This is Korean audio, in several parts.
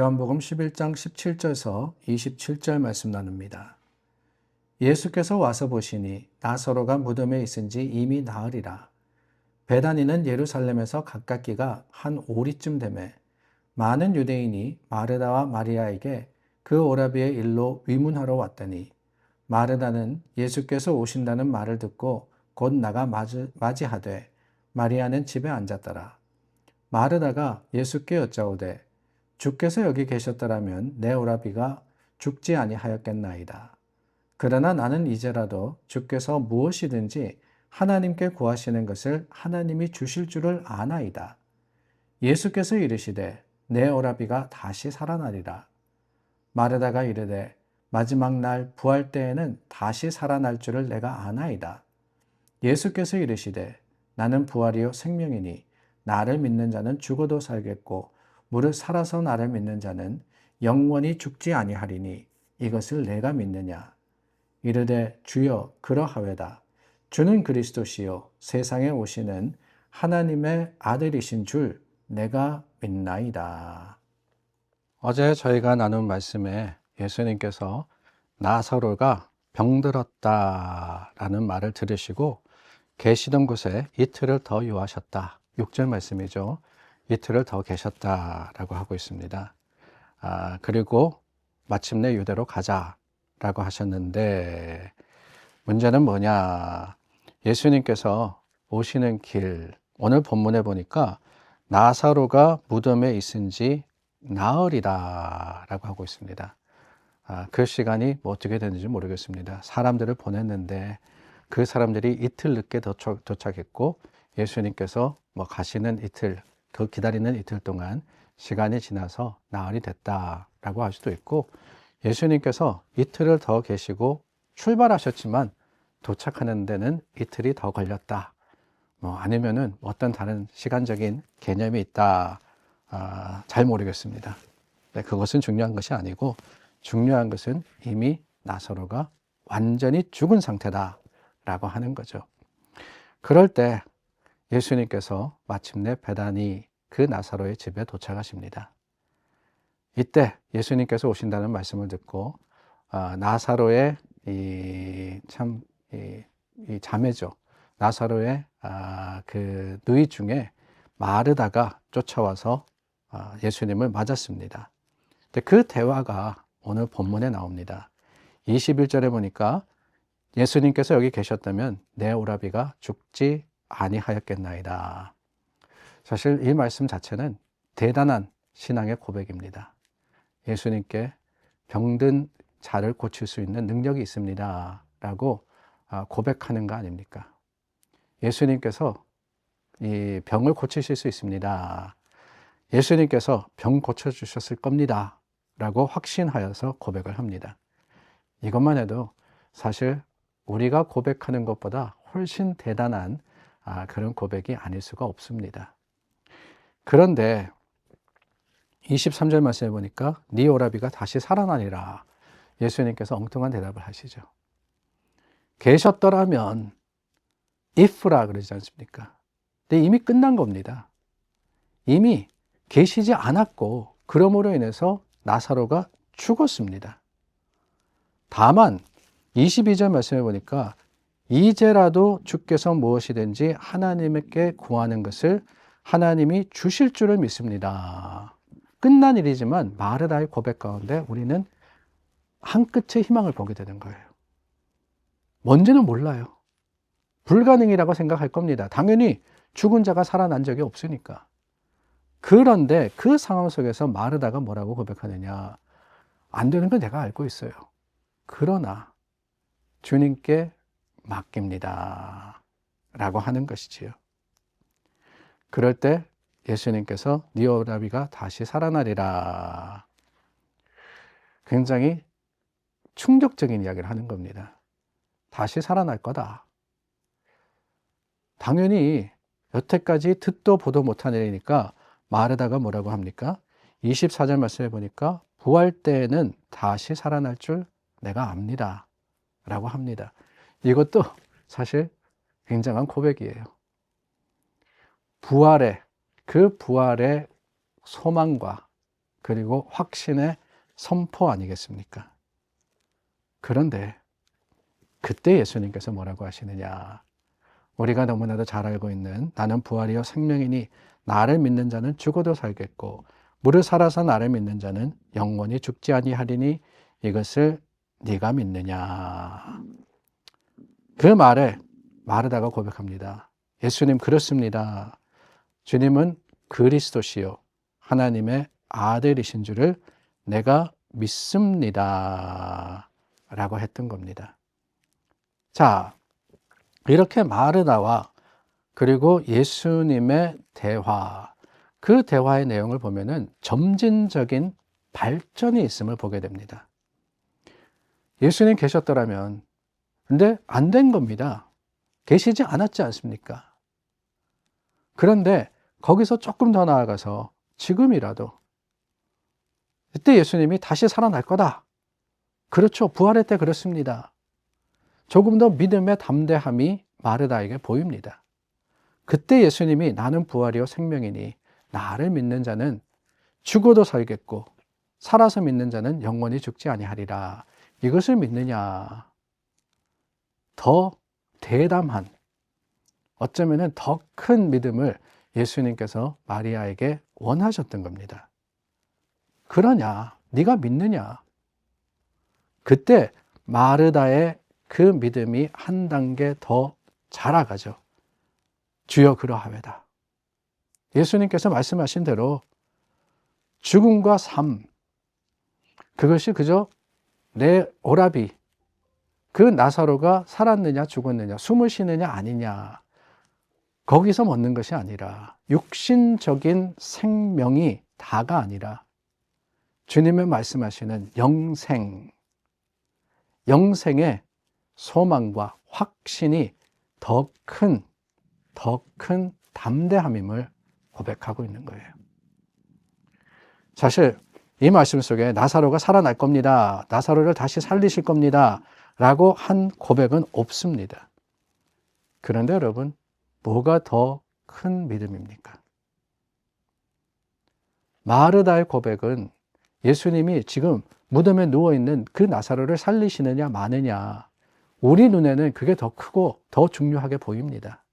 요한복음 11장 17절에서 27절 말씀 나눕니다. 예수께서 와서 보시니 나사로가 무덤에 있은지 이미 나으리라. 베다니는 예루살렘에서 가깝기가 한 오리쯤 되매 많은 유대인이 마르다와 마리아에게 그 오라비의 일로 위문하러 왔더니 마르다는 예수께서 오신다는 말을 듣고 곧 나가 맞이하되 마리아는 집에 앉았더라. 마르다가 예수께 여짜오되 주께서 여기 계셨더라면 내 오라비가 죽지 아니하였겠나이다. 그러나 나는 이제라도 주께서 무엇이든지 하나님께 구하시는 것을 하나님이 주실 줄을 아나이다. 예수께서 이르시되 내 오라비가 다시 살아나리라. 마르다가 이르되 마지막 날 부활 때에는 다시 살아날 줄을 내가 아나이다. 예수께서 이르시되 나는 부활이요 생명이니 나를 믿는 자는 죽어도 살겠고 무릇 살아서 나를 믿는 자는 영원히 죽지 아니하리니 이것을 내가 믿느냐. 이르되 주여 그러하외다. 주는 그리스도시요 세상에 오시는 하나님의 아들이신 줄 내가 믿나이다. 어제 저희가 나눈 말씀에 예수님께서 나사로가 병들었다라는 말을 들으시고 계시던 곳에 이틀을 더 유하셨다. 6절 말씀이죠. 이틀을 더 계셨다라고 하고 있습니다. 그리고 마침내 유대로 가자라고 하셨는데 문제는 뭐냐? 예수님께서 오시는 길, 오늘 본문에 보니까 나사로가 무덤에 있은지 나으리라 라고 하고 있습니다. 그 시간이 뭐 어떻게 되는지 모르겠습니다. 사람들을 보냈는데 그 사람들이 이틀 늦게 도착했고 예수님께서 뭐 가시는 이틀, 그 기다리는 이틀 동안 시간이 지나서 나흘이 됐다라고 할 수도 있고 예수님께서 이틀을 더 계시고 출발하셨지만 도착하는 데는 이틀이 더 걸렸다. 뭐 아니면은 어떤 다른 시간적인 개념이 있다. 잘 모르겠습니다. 네, 그것은 중요한 것이 아니고 중요한 것은 이미 나사로가 완전히 죽은 상태다라고 하는 거죠. 그럴 때 예수님께서 마침내 베다니 그 나사로의 집에 도착하십니다. 이때 예수님께서 오신다는 말씀을 듣고 나사로의 이 자매죠. 나사로의 그 누이 중에 마르다가 쫓아와서 예수님을 맞았습니다. 근데 그 대화가 오늘 본문에 나옵니다. 21절에 보니까 예수님께서 여기 계셨다면 내 오라비가 죽지 아니하였겠나이다. 사실 이 말씀 자체는 대단한 신앙의 고백입니다. 예수님께 병든 자를 고칠 수 있는 능력이 있습니다 라고 고백하는 거 아닙니까? 예수님께서 이 병을 고치실 수 있습니다. 예수님께서 병 고쳐주셨을 겁니다 라고 확신하여서 고백을 합니다. 이것만 해도 사실 우리가 고백하는 것보다 훨씬 대단한 그런 고백이 아닐 수가 없습니다. 그런데 23절 말씀에 보니까 네 오라비가 다시 살아나리라. 예수님께서 엉뚱한 대답을 하시죠. 계셨더라면 if라 그러지 않습니까? 근데 이미 끝난 겁니다. 이미 계시지 않았고 그러므로 인해서 나사로가 죽었습니다. 다만 22절 말씀해 보니까 이제라도 주께서 무엇이든지 하나님께 구하는 것을 하나님이 주실 줄을 믿습니다. 끝난 일이지만 마르다의 고백 가운데 우리는 한 끗의 희망을 보게 되는 거예요. 뭔지는 몰라요. 불가능이라고 생각할 겁니다. 당연히 죽은 자가 살아난 적이 없으니까. 그런데 그 상황 속에서 마르다가 뭐라고 고백하느냐. 안 되는 건 내가 알고 있어요. 그러나 주님께 맡깁니다. 라고 하는 것이지요. 그럴 때 예수님께서 네 오라비가 다시 살아나리라. 굉장히 충격적인 이야기를 하는 겁니다. 다시 살아날 거다. 당연히 여태까지 듣도 보도 못한 일이니까 마르다가 뭐라고 합니까? 24절 말씀에 보니까 부활 때에는 다시 살아날 줄 내가 압니다. 라고 합니다. 이것도 사실 굉장한 고백이에요. 그 부활의 소망과 그리고 확신의 선포 아니겠습니까? 그런데 그때 예수님께서 뭐라고 하시느냐? 우리가 너무나도 잘 알고 있는 나는 부활이요 생명이니 나를 믿는 자는 죽어도 살겠고 무릇 살아서 나를 믿는 자는 영원히 죽지 아니하리니 이것을 네가 믿느냐? 그 말에 마르다가 고백합니다. 예수님 그렇습니다. 주님은 그리스도시요 하나님의 아들이신 줄을 내가 믿습니다. 라고 했던 겁니다. 자, 이렇게 마르다와 그리고 예수님의 대화, 그 대화의 내용을 보면은 점진적인 발전이 있음을 보게 됩니다. 예수님 계셨더라면, 근데 안 된 겁니다. 계시지 않았지 않습니까? 그런데 거기서 조금 더 나아가서 지금이라도 그때 예수님이 다시 살아날 거다. 그렇죠. 부활의 때 그렇습니다. 조금 더 믿음의 담대함이 마르다에게 보입니다. 그때 예수님이 나는 부활이요 생명이니 나를 믿는 자는 죽어도 살겠고 살아서 믿는 자는 영원히 죽지 아니하리라. 이것을 믿느냐? 더 대담한, 어쩌면 더 큰 믿음을 예수님께서 마리아에게 원하셨던 겁니다. 그러냐? 네가 믿느냐? 그때 마르다의 그 믿음이 한 단계 더 자라가죠. 주여 그러하외다. 예수님께서 말씀하신 대로 죽음과 삶, 그것이 그저 내 오라비, 그 나사로가 살았느냐 죽었느냐, 숨을 쉬느냐 아니냐, 거기서 멈는 것이 아니라 육신적인 생명이 다가 아니라 주님의 말씀하시는 영생의 소망과 확신이 더 큰 담대함임을 고백하고 있는 거예요. 사실 이 말씀 속에 나사로가 살아날 겁니다. 나사로를 다시 살리실 겁니다. 라고 한 고백은 없습니다. 그런데 여러분, 뭐가 더 큰 믿음입니까? 마르다의 고백은 예수님이 지금 무덤에 누워있는 그 나사로를 살리시느냐 마느냐, 우리 눈에는 그게 더 크고 더 중요하게 보입니다.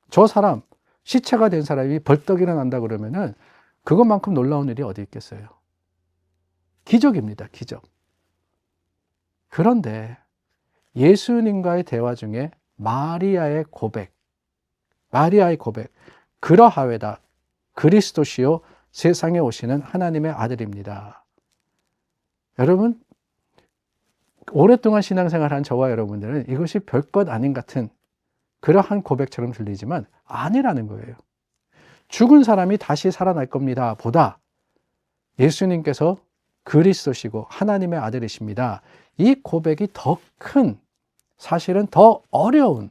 저 사람, 시체가 된 사람이 벌떡 일어난다 그러면은 그것만큼 놀라운 일이 어디 있겠어요? 기적입니다, 기적. 그런데 예수님과의 대화 중에 마리아의 고백, 그러하외다. 그리스도시요 세상에 오시는 하나님의 아들입니다. 여러분, 오랫동안 신앙생활한 저와 여러분들은 이것이 별것 아닌 같은 그러한 고백처럼 들리지만 아니라는 거예요. 죽은 사람이 다시 살아날 겁니다 보다 예수님께서 그리스도시고 하나님의 아들이십니다, 이 고백이 더 큰, 사실은 더 어려운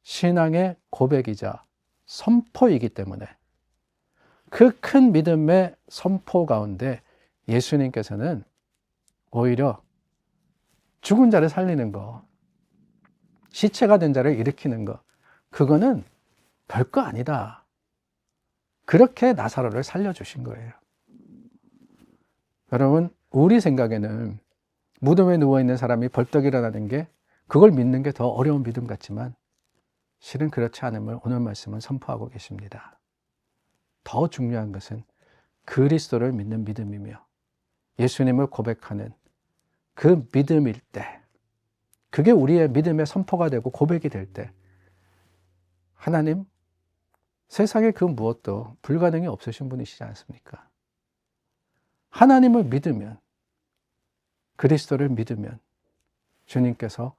신앙의 고백이자 선포이기 때문에 그 큰 믿음의 선포 가운데 예수님께서는 오히려 죽은 자를 살리는 거, 시체가 된 자를 일으키는 거, 그거는 별거 아니다. 그렇게 나사로를 살려주신 거예요. 여러분, 우리 생각에는 무덤에 누워있는 사람이 벌떡 일어나는 게, 그걸 믿는 게 더 어려운 믿음 같지만 실은 그렇지 않음을 오늘 말씀은 선포하고 계십니다. 더 중요한 것은 그리스도를 믿는 믿음이며 예수님을 고백하는 그 믿음일 때, 그게 우리의 믿음의 선포가 되고 고백이 될 때, 하나님, 세상에 그 무엇도 불가능이 없으신 분이시지 않습니까? 하나님을 믿으면, 그리스도를 믿으면 주님께서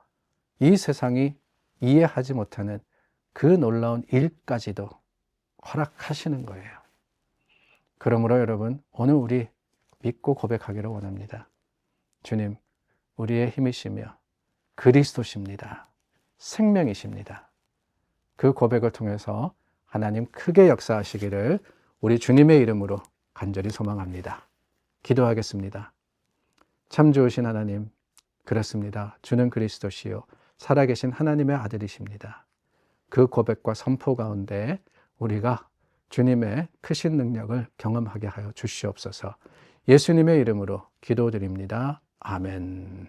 이 세상이 이해하지 못하는 그 놀라운 일까지도 허락하시는 거예요. 그러므로 여러분, 오늘 우리 믿고 고백하기를 원합니다. 주님, 우리의 힘이시며 그리스도십니다. 생명이십니다. 그 고백을 통해서 하나님 크게 역사하시기를 우리 주님의 이름으로 간절히 소망합니다. 기도하겠습니다. 참 좋으신 하나님, 그렇습니다. 주는 그리스도시요 살아계신 하나님의 아들이십니다. 그 고백과 선포 가운데 우리가 주님의 크신 능력을 경험하게 하여 주시옵소서. 예수님의 이름으로 기도드립니다. 아멘.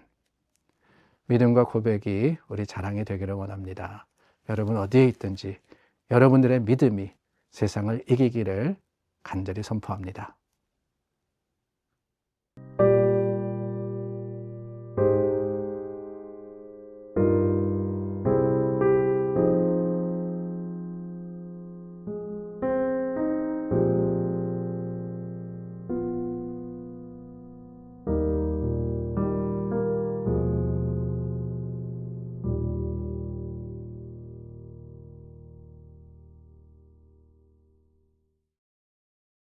믿음과 고백이 우리 자랑이 되기를 원합니다. 여러분 어디에 있든지 여러분들의 믿음이 세상을 이기기를 간절히 선포합니다.